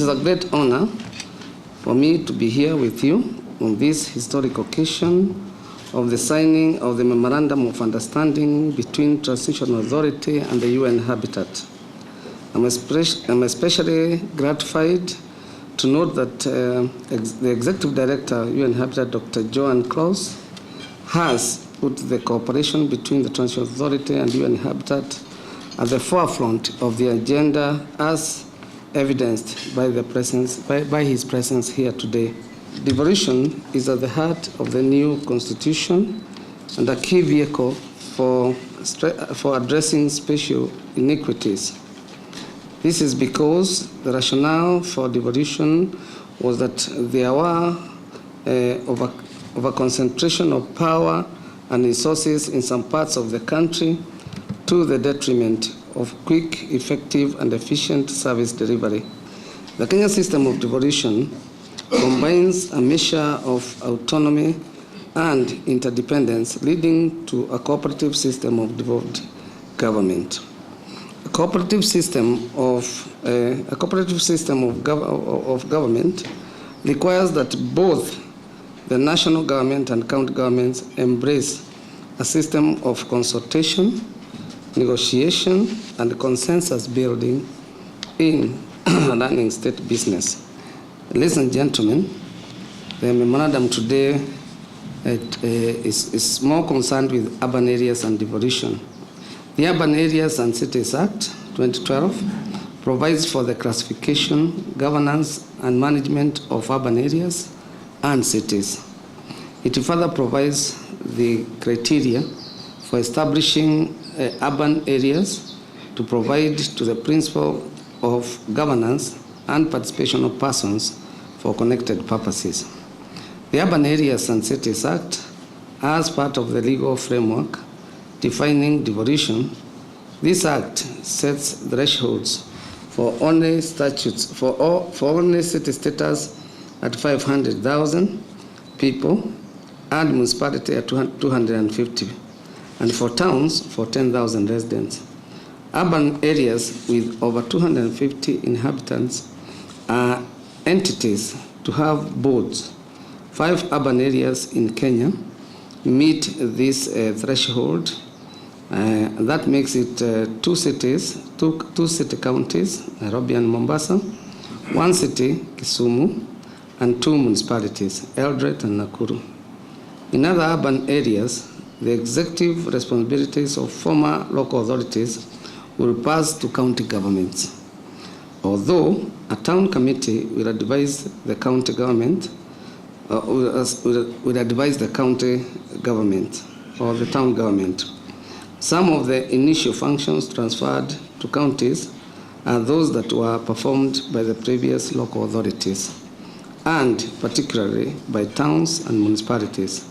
is a great honor for me to be here with you on this historic occasion of the signing of the Memorandum of Understanding between Transitional Authority and the UN Habitat. I'm especially gratified to note that the Executive Director, UN Habitat, Dr. Joan Klaus, has put the cooperation between the Transitional Authority and UN Habitat at the forefront of the agenda, as evidenced by his presence here today. Devolution is at the heart of the new constitution and a key vehicle for addressing spatial inequities. This is because the rationale for devolution was that there were of a concentration of power and resources in some parts of the country to the detriment of quick, effective, and efficient service delivery. The Kenya system of devolution combines a measure of autonomy and interdependence, leading to a cooperative system of devolved government. A cooperative system of government requires that both the national government and county governments embrace a system of consultation, negotiation, and consensus building in running state business. Ladies and gentlemen, the memorandum today is more concerned with urban areas and devolution. The Urban Areas and Cities Act 2012 provides for the classification, governance, and management of urban areas and cities. It further provides the criteria for establishing urban areas to provide to the principle of governance and participation of persons for connected purposes. The Urban Areas and Cities Act, as part of the legal framework defining devolution, this act sets thresholds for only statutes for only city status at 500,000 people and municipality at 250, and for towns for 10,000 residents. Urban areas with over 250 inhabitants are entities to have boards. 5 urban areas in Kenya meet this threshold. That makes it 2 cities, two city counties, Nairobi and Mombasa, 1 city, Kisumu, and 2 municipalities, Eldoret and Nakuru. In other urban areas, the executive responsibilities of former local authorities will pass to county governments, although a town committee will advise the county government, will advise the county government or the town government. Some of the initial functions transferred to counties are those that were performed by the previous local authorities, and particularly by towns and municipalities.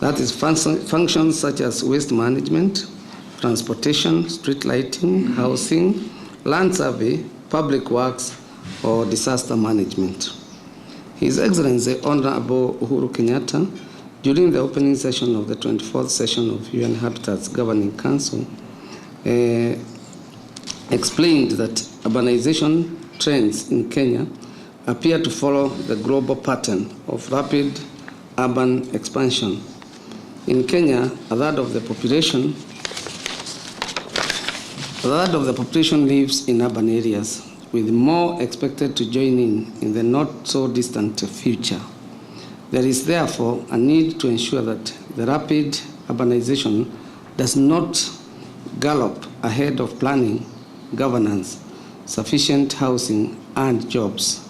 That is functions such as waste management, transportation, street lighting, housing, land survey, public works, or disaster management. His Excellency Honorable Uhuru Kenyatta, during the opening session of the 24th session of UN Habitat's Governing Council, explained that urbanization trends in Kenya appear to follow the global pattern of rapid urban expansion. In Kenya, a third of the population lives in urban areas, with more expected to join in the not-so-distant future. There is therefore a need to ensure that the rapid urbanization does not gallop ahead of planning, governance, sufficient housing, and jobs.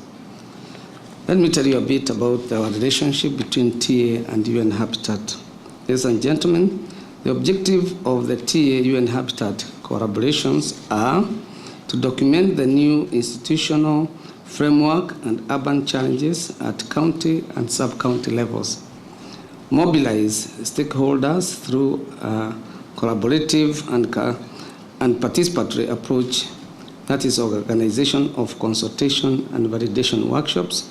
Let me tell you a bit about our relationship between TA and UN Habitat. Ladies and gentlemen, the objective of the TA-UN Habitat collaborations are to document the new institutional framework and urban challenges at county and sub-county levels, mobilize stakeholders through a collaborative and participatory approach, that is organization of consultation and validation workshops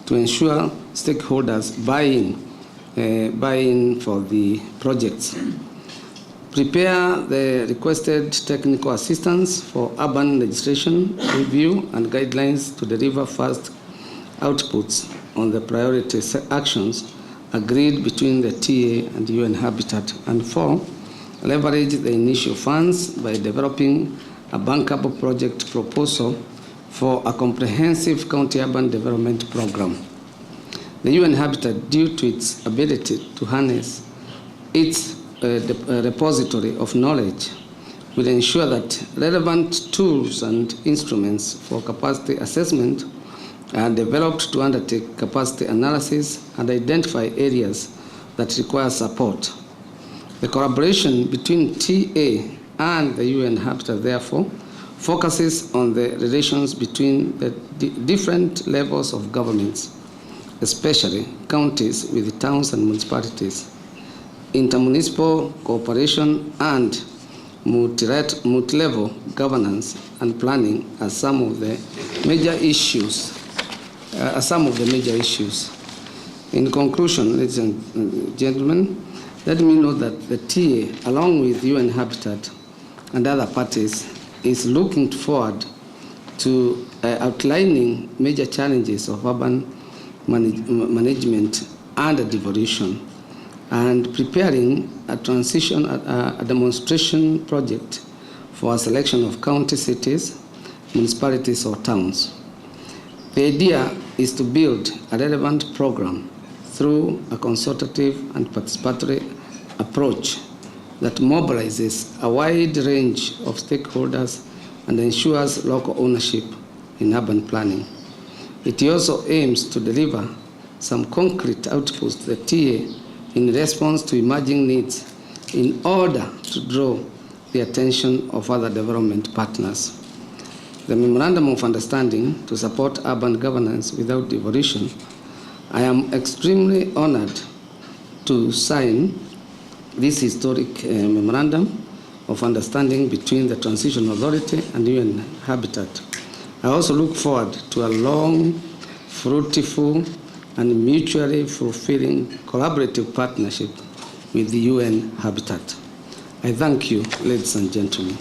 to ensure stakeholders buy-in for the projects. prepare the requested technical assistance for urban legislation review and guidelines to deliver fast outputs on the priority actions agreed between the TA and UN Habitat. And 4, leverage the initial funds by developing a bankable project proposal for a comprehensive county urban development program. The UN Habitat, due to its ability to harness its repository of knowledge, will ensure that relevant tools and instruments for capacity assessment are developed to undertake capacity analysis and identify areas that require support. The collaboration between TA and the UN Habitat, therefore, focuses on the relations between the different levels of governments, especially counties with towns and municipalities, intermunicipal cooperation, and multi-level governance and planning as some of the major issues. In conclusion, ladies and gentlemen, let me note that the TA, along with UN Habitat and other parties, is looking forward to outlining major challenges of urban management and devolution, and preparing a demonstration project for a selection of county cities, municipalities, or towns. The idea is to build a relevant program through a consultative and participatory approach that mobilizes a wide range of stakeholders and ensures local ownership in urban planning. It also aims to deliver some concrete outputs to the TA in response to emerging needs in order to draw the attention of other development partners. The Memorandum of Understanding to support urban governance without devolution, I am extremely honored to sign this historic Memorandum of Understanding between the Transition Authority and UN Habitat. I also look forward to a long, fruitful, and mutually fulfilling collaborative partnership with the UN Habitat. I thank you, ladies and gentlemen.